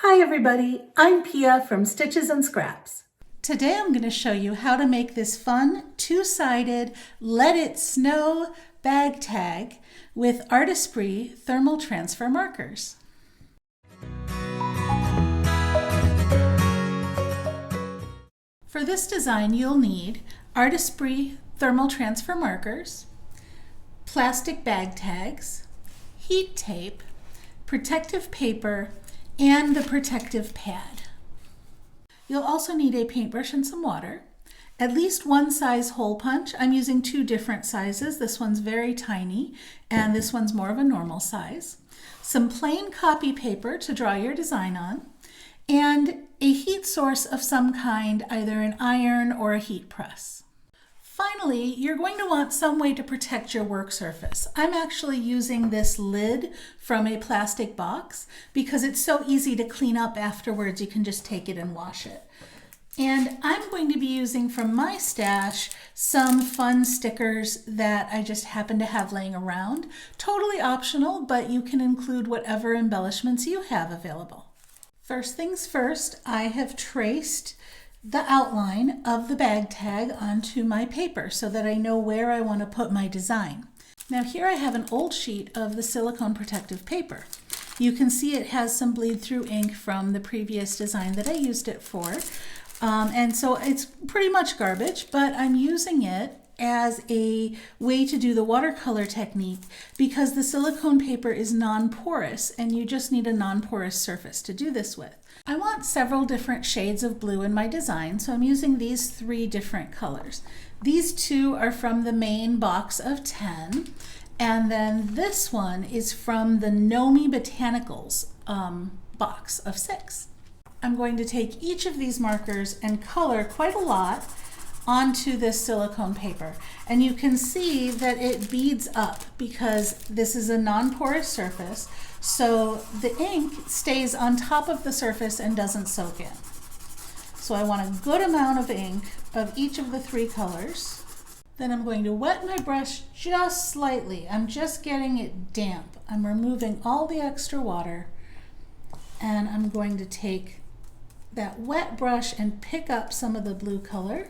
Hi everybody, I'm Pia from Stitches and Scraps. Today I'm going to show you how to make this fun two-sided Let It Snow bag tag with Artesprix thermal transfer markers. For this design you'll need Artesprix thermal transfer markers, plastic bag tags, heat tape, protective paper, and the protective pad. You'll also need a paintbrush and some water, at least one size hole punch. I'm using two different sizes. This one's very tiny and this one's more of a normal size. Some plain copy paper to draw your design on, and a heat source of some kind, either an iron or a heat press. Finally, you're going to want some way to protect your work surface. I'm actually using this lid from a plastic box because it's so easy to clean up afterwards. You can just take it and wash it. And I'm going to be using from my stash some fun stickers that I just happen to have laying around. Totally optional, but you can include whatever embellishments you have available. First things first, I have traced the outline of the bag tag onto my paper so that I know where I want to put my design. Now here I have an old sheet of the silicone protective paper. You can see it has some bleed through ink from the previous design that I used it for. And so it's pretty much garbage, but I'm using it as a way to do the watercolor technique because the silicone paper is non-porous and you just need a non-porous surface to do this with. I want several different shades of blue in my design, so I'm using these 3 different colors. These 2 are from the main box of 10, and then this one is from the Nomi Botanicals box of 6. I'm going to take each of these markers and color quite a lot onto this silicone paper, and you can see that it beads up because this is a non-porous surface, so the ink stays on top of the surface and doesn't soak in. So I want a good amount of ink of each of the 3 colors. Then I'm going to wet my brush just slightly. I'm just getting it damp. I'm removing all the extra water, and I'm going to take that wet brush and pick up some of the blue color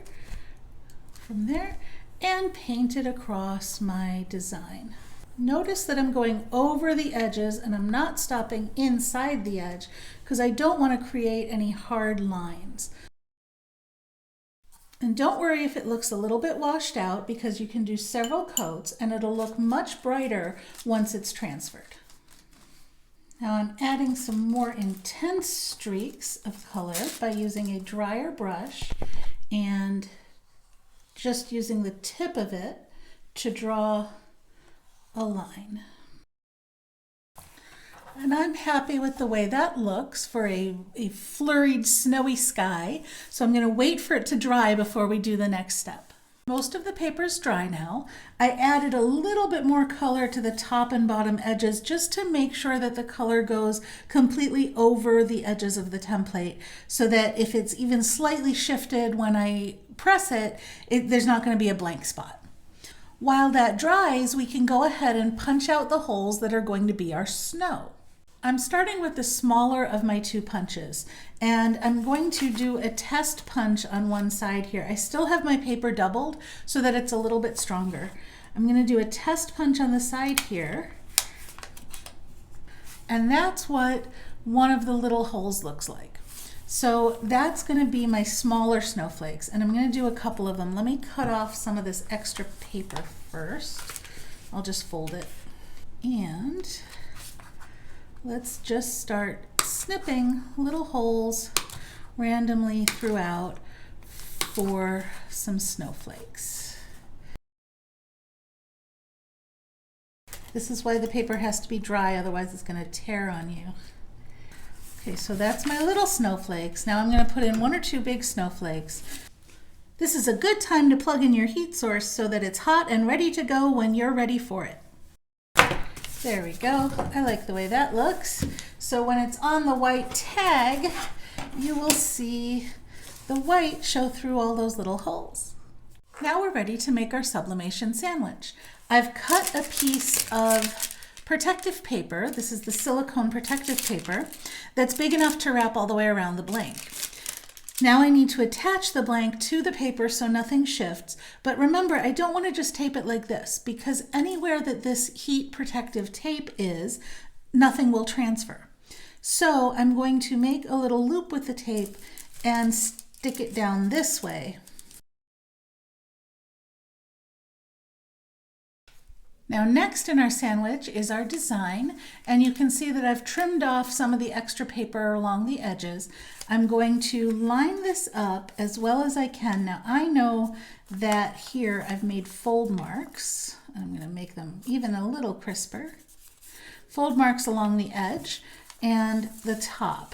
from there and paint it across my design. Notice that I'm going over the edges and I'm not stopping inside the edge because I don't want to create any hard lines. And don't worry if it looks a little bit washed out because you can do several coats and it'll look much brighter once it's transferred. Now I'm adding some more intense streaks of color by using a drier brush and just using the tip of it to draw a line. And I'm happy with the way that looks for a flurried snowy sky, so I'm going to wait for it to dry before we do the next step. Most of the paper is dry now. I added a little bit more color to the top and bottom edges just to make sure that the color goes completely over the edges of the template so that if it's even slightly shifted when I press it, there's not going to be a blank spot. While that dries, we can go ahead and punch out the holes that are going to be our snow. I'm starting with the smaller of my 2 punches, and I'm going to do a test punch on one side here. I still have my paper doubled so that it's a little bit stronger. I'm going to do a test punch on the side here, and that's what one of the little holes looks like. So that's going to be my smaller snowflakes, and I'm going to do a couple of them. Let me cut off some of this extra paper first. I'll just fold it. And let's just start snipping little holes randomly throughout for some snowflakes. This is why the paper has to be dry, otherwise it's going to tear on you. Okay, so that's my little snowflakes. Now I'm going to put in 1 or 2 big snowflakes. This is a good time to plug in your heat source so that it's hot and ready to go when you're ready for it. There we go. I like the way that looks. So when it's on the white tag, you will see the white show through all those little holes. Now we're ready to make our sublimation sandwich. I've cut a piece of protective paper. This is the silicone protective paper that's big enough to wrap all the way around the blank. Now I need to attach the blank to the paper so nothing shifts, but remember, I don't want to just tape it like this, because anywhere that this heat protective tape is, nothing will transfer. So I'm going to make a little loop with the tape and stick it down this way. Now next in our sandwich is our design, and you can see that I've trimmed off some of the extra paper along the edges. I'm going to line this up as well as I can. Now I know that here I've made fold marks. I'm going to make them even a little crisper. Fold marks along the edge and the top.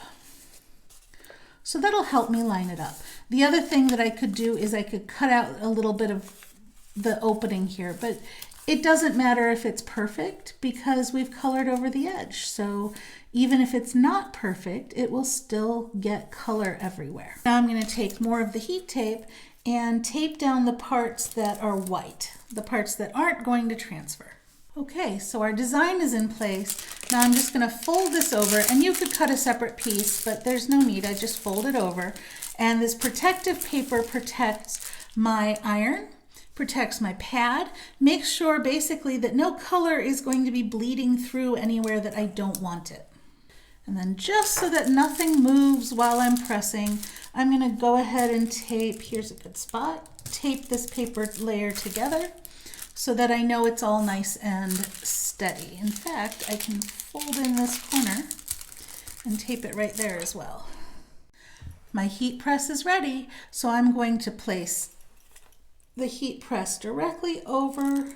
So that'll help me line it up. The other thing that I could do is I could cut out a little bit of the opening here, but it doesn't matter if it's perfect because we've colored over the edge. So even if it's not perfect, it will still get color everywhere. Now I'm going to take more of the heat tape and tape down the parts that are white, the parts that aren't going to transfer. Okay, so our design is in place. Now I'm just going to fold this over, and you could cut a separate piece, but there's no need. I just fold it over. And this protective paper protects my iron, protects my pad, makes sure basically that no color is going to be bleeding through anywhere that I don't want it. And then just so that nothing moves while I'm pressing, I'm going to go ahead and tape, here's a good spot, tape this paper layer together so that I know it's all nice and steady. In fact, I can fold in this corner and tape it right there as well. My heat press is ready, so I'm going to place the heat press directly over,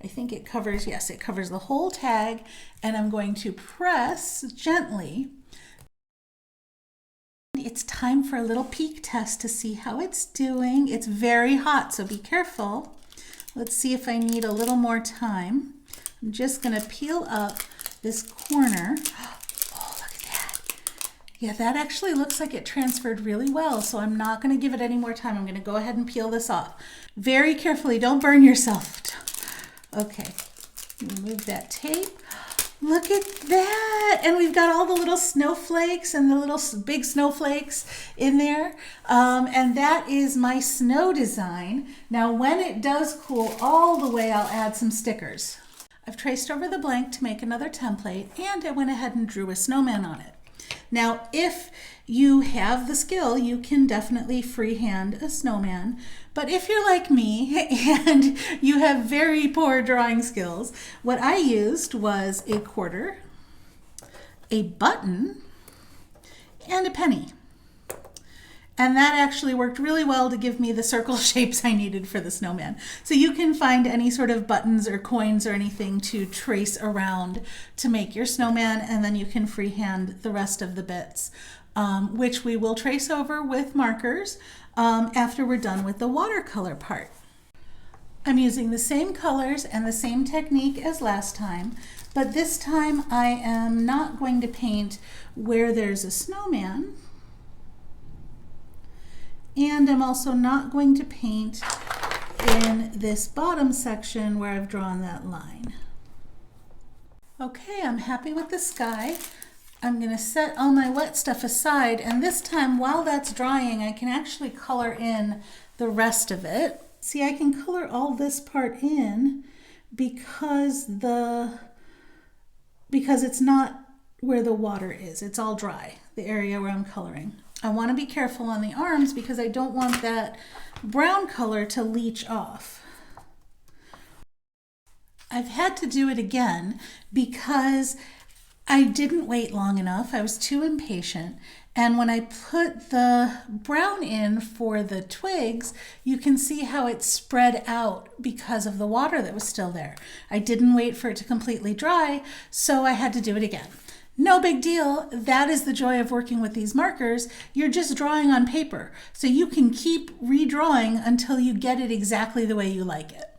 I think it covers, yes, it covers the whole tag, and I'm going to press gently. It's time for a little peek test to see how it's doing. It's very hot, so be careful. Let's see if I need a little more time. I'm just going to peel up this corner. Oh, look at that. Yeah, that actually looks like it transferred really well, so I'm not going to give it any more time. I'm going to go ahead and peel this off. Very carefully, don't burn yourself. Okay, remove that tape. Look at that! And we've got all the little snowflakes and the little big snowflakes in there. And that is my snow design. Now when it does cool all the way, I'll add some stickers. I've traced over the blank to make another template, and I went ahead and drew a snowman on it. Now, if you have the skill, you can definitely freehand a snowman. But if you're like me and you have very poor drawing skills, what I used was a quarter, a button, and a penny. And that actually worked really well to give me the circle shapes I needed for the snowman. So you can find any sort of buttons or coins or anything to trace around to make your snowman, and then you can freehand the rest of the bits, which we will trace over with markers after we're done with the watercolor part. I'm using the same colors and the same technique as last time, but this time I am not going to paint where there's a snowman. And I'm also not going to paint in this bottom section where I've drawn that line. Okay, I'm happy with the sky. I'm going to set all my wet stuff aside, and this time while that's drying I can actually color in the rest of it. See, I can color all this part in because it's not where the water is. It's all dry, the area where I'm coloring. I want to be careful on the arms because I don't want that brown color to leach off. I've had to do it again because I didn't wait long enough. I was too impatient. And when I put the brown in for the twigs, you can see how it spread out because of the water that was still there. I didn't wait for it to completely dry, so I had to do it again. No big deal. That is the joy of working with these markers. You're just drawing on paper, so you can keep redrawing until you get it exactly the way you like it.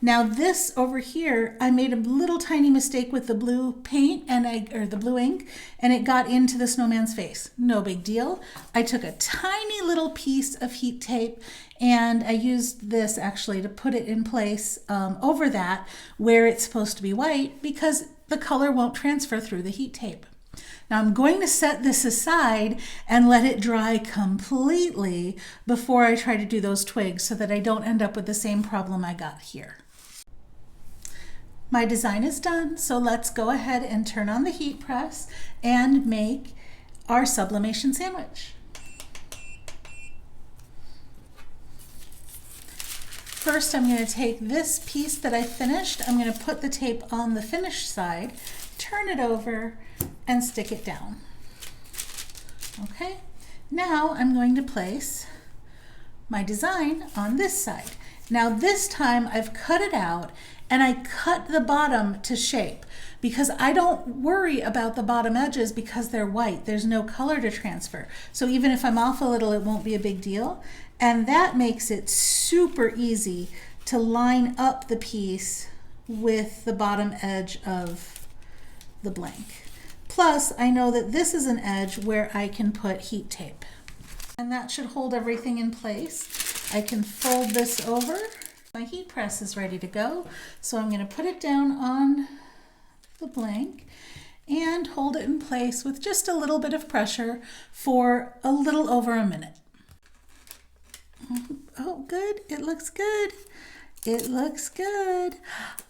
Now this over here, I made a little tiny mistake with the blue paint or the blue ink, and it got into the snowman's face. No big deal. I took a tiny little piece of heat tape and I used this actually to put it in place over that where it's supposed to be white, because the color won't transfer through the heat tape. Now I'm going to set this aside and let it dry completely before I try to do those twigs so that I don't end up with the same problem I got here. My design is done, so let's go ahead and turn on the heat press and make our sublimation sandwich. First, I'm going to take this piece that I finished, I'm going to put the tape on the finished side, turn it over, and stick it down. Okay, now I'm going to place my design on this side. Now this time I've cut it out and I cut the bottom to shape because I don't worry about the bottom edges because they're white. There's no color to transfer. So even if I'm off a little, it won't be a big deal. And that makes it super easy to line up the piece with the bottom edge of the blank. Plus, I know that this is an edge where I can put heat tape. And that should hold everything in place. I can fold this over. My heat press is ready to go. So I'm going to put it down on the blank and hold it in place with just a little bit of pressure for a little over a minute. Oh, good. It looks good. It looks good.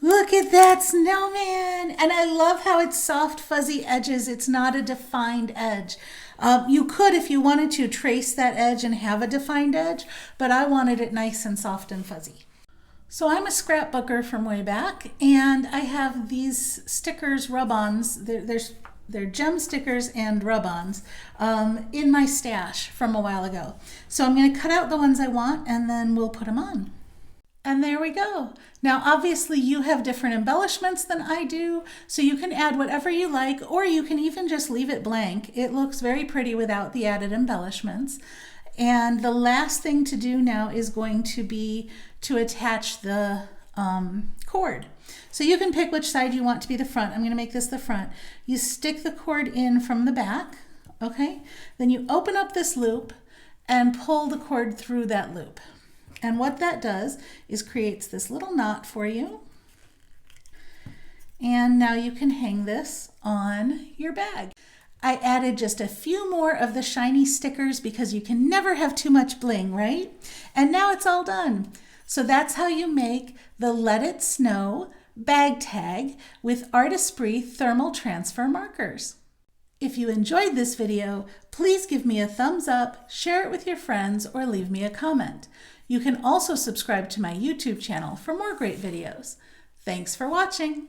Look at that snowman. And I love how it's soft, fuzzy edges. It's not a defined edge. You could, if you wanted to, trace that edge and have a defined edge, but I wanted it nice and soft and fuzzy. So I'm a scrapbooker from way back, and I have these stickers, rub-ons. They're gem stickers and rub-ons in my stash from a while ago. So I'm going to cut out the ones I want, and then we'll put them on. And there we go. Now, obviously you have different embellishments than I do, so you can add whatever you like, or you can even just leave it blank. It looks very pretty without the added embellishments. And the last thing to do now is going to be to attach the cord. So you can pick which side you want to be the front. I'm going to make this the front. You stick the cord in from the back, okay? Then you open up this loop and pull the cord through that loop. And what that does is creates this little knot for you. And now you can hang this on your bag. I added just a few more of the shiny stickers because you can never have too much bling, right? And now it's all done. So that's how you make the Let It Snow bag tag with Artesprix thermal transfer markers. If you enjoyed this video, please give me a thumbs up, share it with your friends, or leave me a comment. You can also subscribe to my YouTube channel for more great videos. Thanks for watching.